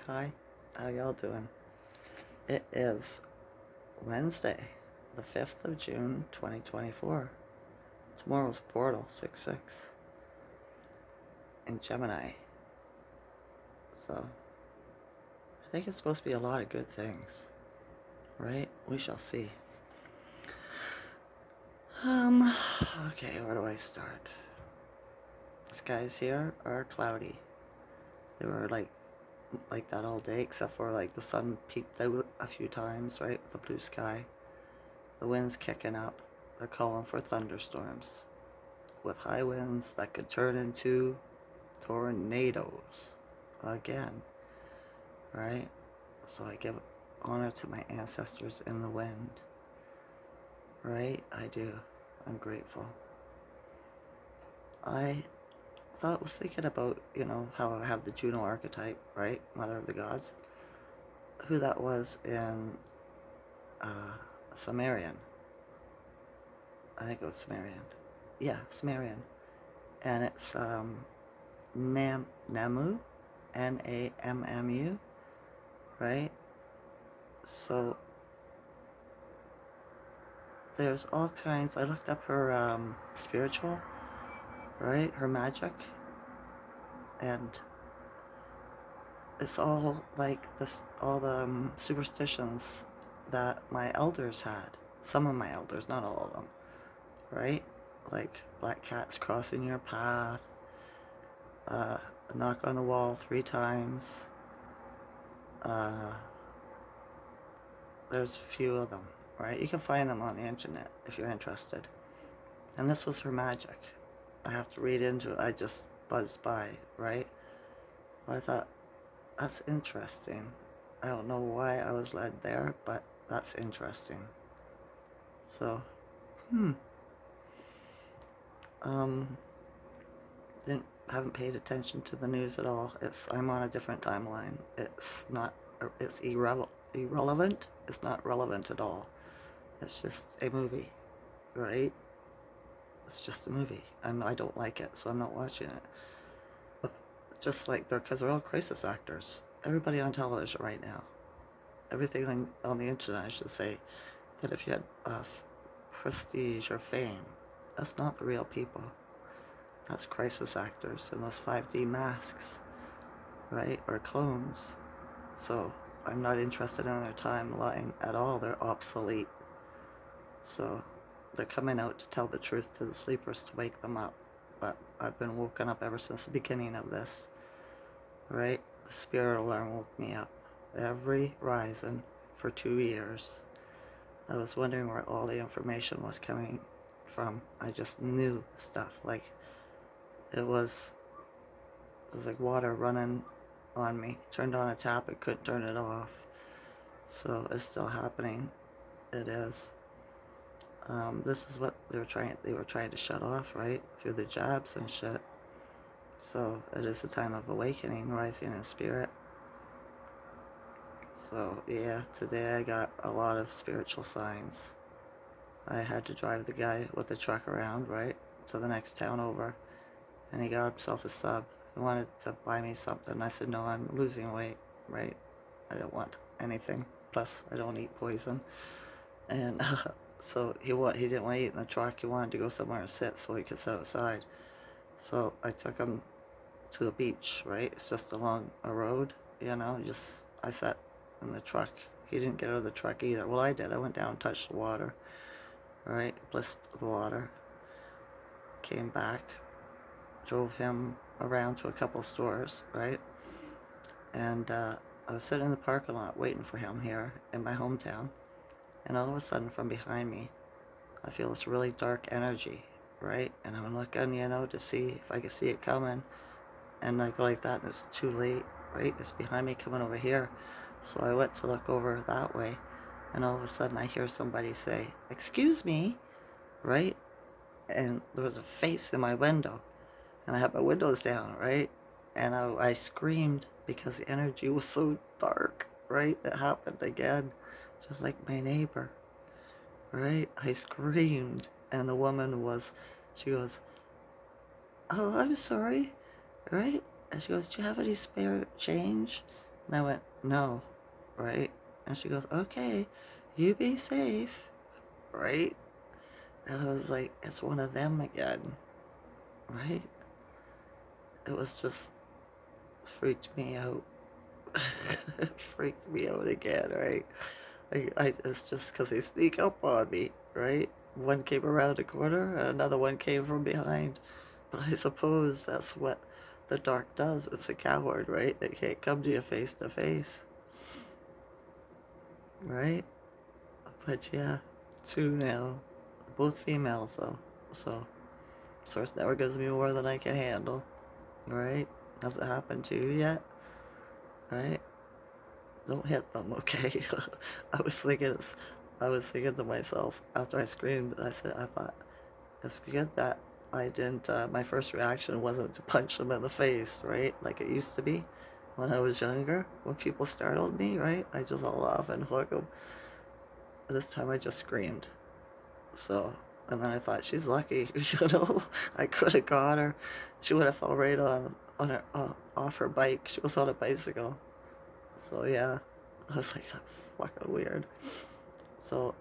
Hi, how y'all doing? It is Wednesday, the 5th of June, 2024. Tomorrow's portal 6-6 in Gemini. So, I think it's supposed to be a lot of good things, right? We shall see. Okay, where do I start? The skies here are cloudy. They were like that all day, except for like the sun peeked out a few times, right? With the blue sky. The wind's kicking up. They're calling for thunderstorms with high winds that could turn into tornadoes again, right? So I give honor to my ancestors in the wind, right? I do. I'm grateful. I was thinking about, how I have the Juno archetype, right? Mother of the gods. Who that was in Sumerian. I think it was Sumerian. Yeah, Sumerian. And it's Namu, Nammu, right? So there's all kinds. I looked up her spiritual, right? Her magic, and it's all like this, all the superstitions that my elders had. Some of my elders, not all of them, right? Like black cats crossing your path, a knock on the wall 3 times. There's a few of them, right? You can find them on the internet if you're interested. And this was her magic. I have to read into it. I just buzzed by, right? But I thought, that's interesting. I don't know why I was led there, but that's interesting. So, haven't paid attention to the news at all. I'm on a different timeline. It's irrelevant. It's not relevant at all. It's just a movie, right? It's just a movie. I don't like it, so I'm not watching it. But just like because they're all crisis actors. Everybody on television right now. Everything on the internet, I should say, that if you had prestige or fame, that's not the real people. That's crisis actors in those 5D masks, right? Or clones. So I'm not interested in their timeline at all. They're obsolete. So they're coming out to tell the truth to the sleepers to wake them up. But I've been woken up ever since the beginning of this, right? The spirit alarm woke me up every rising for 2 years. I was wondering where all the information was coming from. I just knew stuff. Like it was like water running on me. Turned on a tap, it couldn't turn it off. So it's still happening. It is. This is what they were trying to shut off, right? Through the jabs and shit. So it is a time of awakening, rising in spirit. So yeah, today I got a lot of spiritual signs. I had to drive the guy with the truck around, right, to the next town over, and he got himself a sub. He wanted to buy me something. I said, no, I'm losing weight, right? I don't want anything. Plus, I don't eat poison. And so he didn't want to eat in the truck. He wanted to go somewhere and sit so he could sit outside. So I took him to a beach, right? It's just along a road, I sat in the truck. He didn't get out of the truck either. Well, I did. I went down and touched the water, right? Blissed the water. Came back, drove him around to a couple stores, right? And I was sitting in the parking lot waiting for him here in my hometown. And all of a sudden, from behind me, I feel this really dark energy, right? And I'm looking, to see if I can see it coming. And I go like that, and it's too late, right? It's behind me coming over here. So I went to look over that way, and all of a sudden I hear somebody say, "Excuse me," right? And there was a face in my window, and I had my windows down, right? And I screamed because the energy was so dark, right? It happened again, just like my neighbor, right? I screamed, and the woman she goes, "Oh, I'm sorry," right? And she goes, "Do you have any spare change?" And I went, no, right? And she goes, okay, you be safe, right? And I was like, it's one of them again, right? It was just freaked me out. It freaked me out again, right? It's just because they sneak up on me, right? One came around the corner, and another one came from behind. But I suppose that's what the dark does. It's a coward, right? It can't come to face, right? But yeah, two now, both females though. So Source Network gives me more than I can handle, right? Hasn't happened to you yet, right? Don't hit them, okay? I was thinking, I was thinking to myself after I screamed. I thought it's good that I didn't. My first reaction wasn't to punch them in the face, right? Like it used to be when I was younger. When people startled me, right? I just all off and hook them. This time I just screamed. So, and then I thought she's lucky, you know. I could have got her. She would have fell right on her off her bike. She was on a bicycle. So yeah, I was like, that's fucking weird. So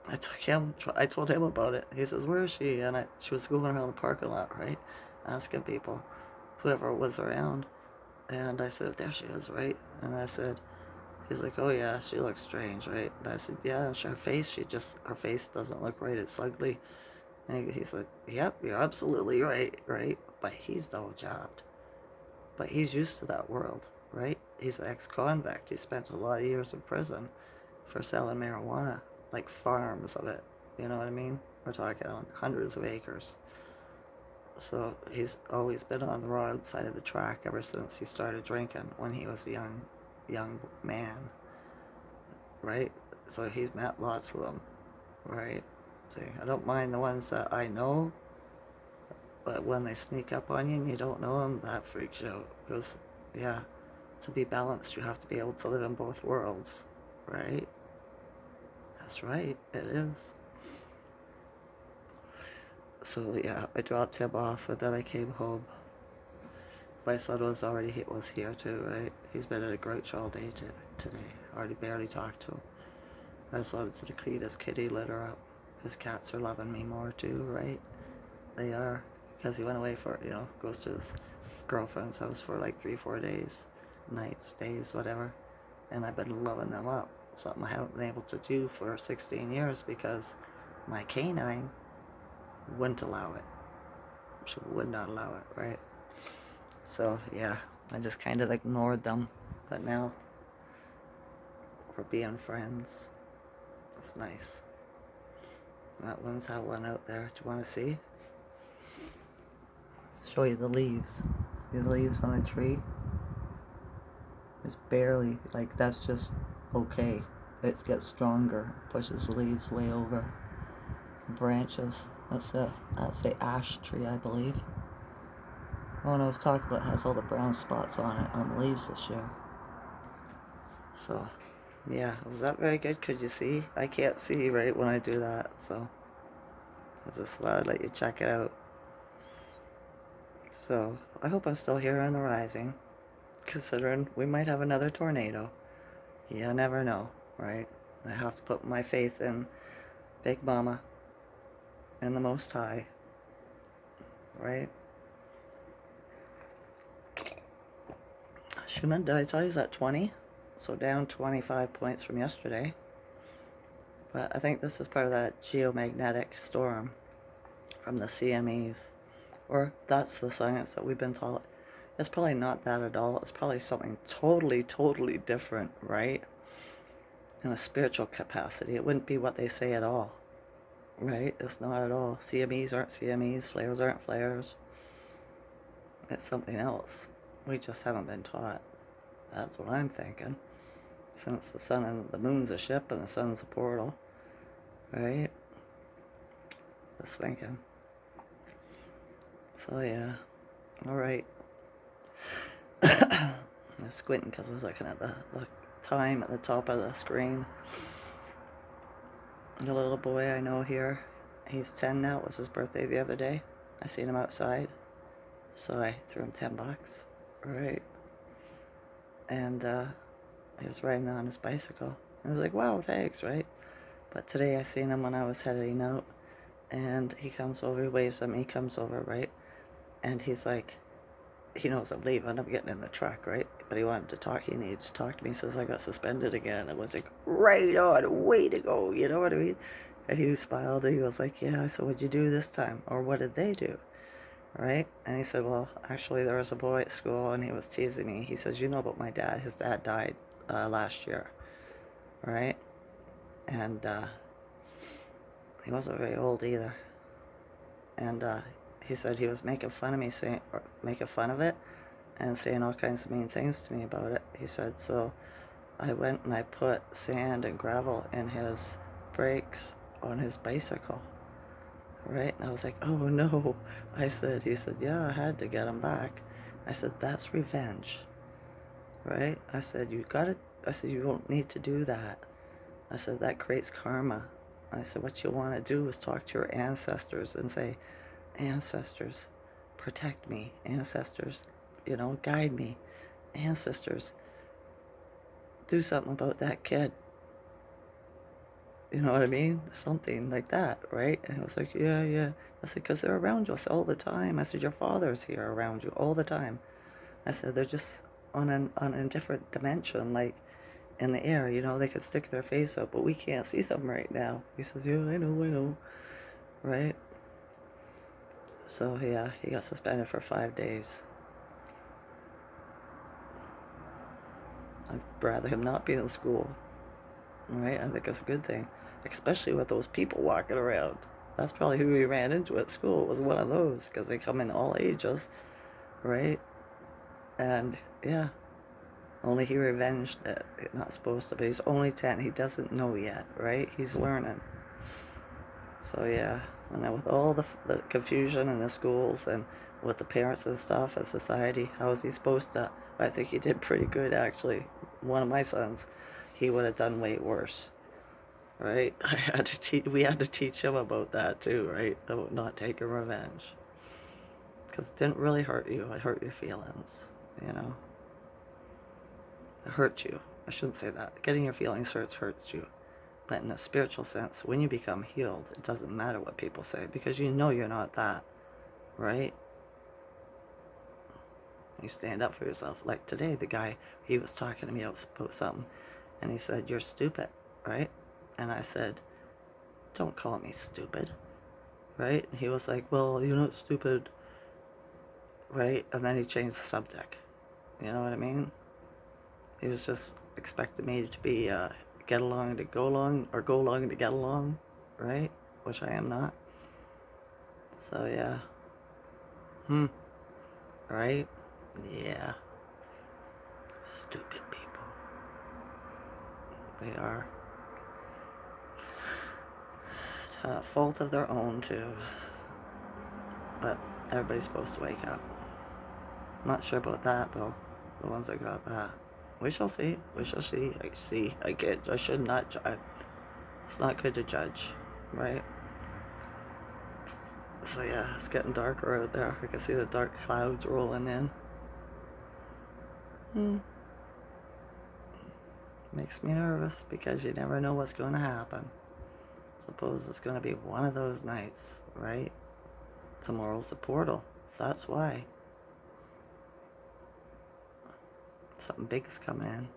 I took him. I told him about it. He says, "Where is she?" And she was going around the parking lot, right, asking people, whoever was around. And I said, "There she is, right?" And I said, he's like, "Oh yeah, she looks strange, right?" And I said, "Yeah, her face. Her face doesn't look right. It's ugly." And he's like, "Yep, you're absolutely right, right?" But he's double jobbed. But he's used to that world, right? He's an ex-convict. He spent a lot of years in prison for selling marijuana, like farms of it. You know what I mean? We're talking on hundreds of acres. So he's always been on the wrong side of the track ever since he started drinking when he was a young man, right? So he's met lots of them, right? See, I don't mind the ones that I know, but when they sneak up on you and you don't know them, that freaks you out. Because, yeah, to be balanced, you have to be able to live in both worlds, right? That's right, it is. So yeah, I dropped him off and then I came home. My son was here too, right? He's been in a grouch all day today. Already barely talked to him. I just wanted to clean his kitty litter up. His cats are loving me more too, right? They are. Because he went away goes to his girlfriend's house for like 3, 4 days. Nights, days, whatever. And I've been loving them up. Something I haven't been able to do for 16 years because my canine wouldn't allow it. She would not allow it, right? So, yeah, I just kind of ignored them. But now we're being friends. It's nice. That one's howling out there. Do you want to see? Let's show you the leaves. See the leaves on the tree? It's barely, like, that's just okay. It gets stronger, pushes the leaves way over the branches. That's the ash tree, I believe. The one I was talking about has all the brown spots on it, on the leaves this year. So, yeah, was that very good? Could you see? I can't see right when I do that, so I just thought I'd let you check it out. So, I hope I'm still here on the rising, considering we might have another tornado. You never know, right? I have to put my faith in Big Mama and the Most High, right? Schumann, did I tell you, is at 20? So down 25 points from yesterday. But I think this is part of that geomagnetic storm from the CMEs. Or that's the science that we've been taught. It's probably not that at all. It's probably something totally, totally different, right? In a spiritual capacity. It wouldn't be what they say at all, right? It's not at all. CMEs aren't CMEs. Flares aren't flares. It's something else. We just haven't been taught. That's what I'm thinking. Since the sun and the moon's a ship and the sun's a portal, right? Just thinking. So yeah, all right. I'm squinting because I was looking at the time at the top of the screen. The little boy I know here, he's 10 now. It was his birthday the other day. I seen him outside, so I threw him $10. Right. And He was riding on his bicycle. I was like, wow, thanks, right? But today I seen him when I was heading out, and he comes over, he waves at me, he comes over, right? And he's like, he knows I'm leaving, I'm getting in the truck, right? But he wanted to talk, he needed to talk to me. He says, I got suspended again. I was like, right on, way to go, you know what I mean? And he smiled, and he was like, yeah. I said, what'd you do this time? Or what did they do? Right? And he said, well, actually, there was a boy at school, and he was teasing me. He says, you know about my dad. His dad died last year, right? And he wasn't very old either. And he said he was making fun of me, making fun of it, and saying all kinds of mean things to me about it. He said, so I went and I put sand and gravel in his brakes on his bicycle. Right? And I was like, oh no. He said, yeah, I had to get him back. I said, that's revenge. Right? I said, I said, you don't need to do that. I said, that creates karma. I said, what you want to do is talk to your ancestors and say, ancestors, protect me. Ancestors, guide me. Ancestors, do something about that kid. You know what I mean? Something like that, right? And I was like, yeah, yeah. I said, because they're around us all the time. I said, your father's here around you all the time. I said, they're just on a different dimension, like in the air, they could stick their face up, but we can't see them right now. He says, yeah, I know, right? So, yeah, he got suspended for 5 days. I'd rather him not be in school, right? I think it's a good thing, especially with those people walking around. That's probably who we ran into at school, was one of those, because they come in all ages, right? And, yeah, only he revenged it. Not supposed to, but he's only 10. He doesn't know yet, right? He's learning. So, yeah, and then with all the confusion in the schools and with the parents and stuff and society, how is he supposed to? I think he did pretty good, actually. One of my sons, he would have done way worse, right? We had to teach him about that too, right? About not taking revenge. Because it didn't really hurt you. It hurt your feelings, you know? It hurts you. I shouldn't say that. Getting your feelings hurts you. But in a spiritual sense, when you become healed, it doesn't matter what people say, because you know you're not that, right? You stand up for yourself. Like today, the guy, he was talking to me about something, and he said, you're stupid, right? And I said, don't call me stupid, right? And he was like, well, you're not stupid, right? And then he changed the subject. You know what I mean? He was just expecting me to be get along to go along, or go along to get along, right? Which I am not. So yeah. Right? Yeah. Stupid people. They are. Fault of their own too. But everybody's supposed to wake up. Not sure about that though. The ones that got that. We shall see. We shall see. I should not judge. It's not good to judge, right? So yeah, it's getting darker out there. I can see the dark clouds rolling in. Makes me nervous because you never know what's going to happen. Suppose it's going to be one of those nights, right? Tomorrow's the portal. That's why. Something big's coming in.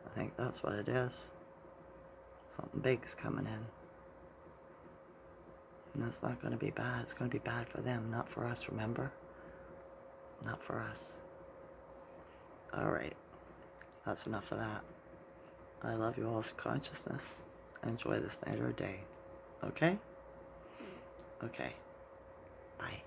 I think that's what it is. Something big's coming in. And that's not going to be bad. It's going to be bad for them, not for us, remember? Not for us. Alright. That's enough of that. I love you all's consciousness. Enjoy this night or day. Okay? Okay. Bye.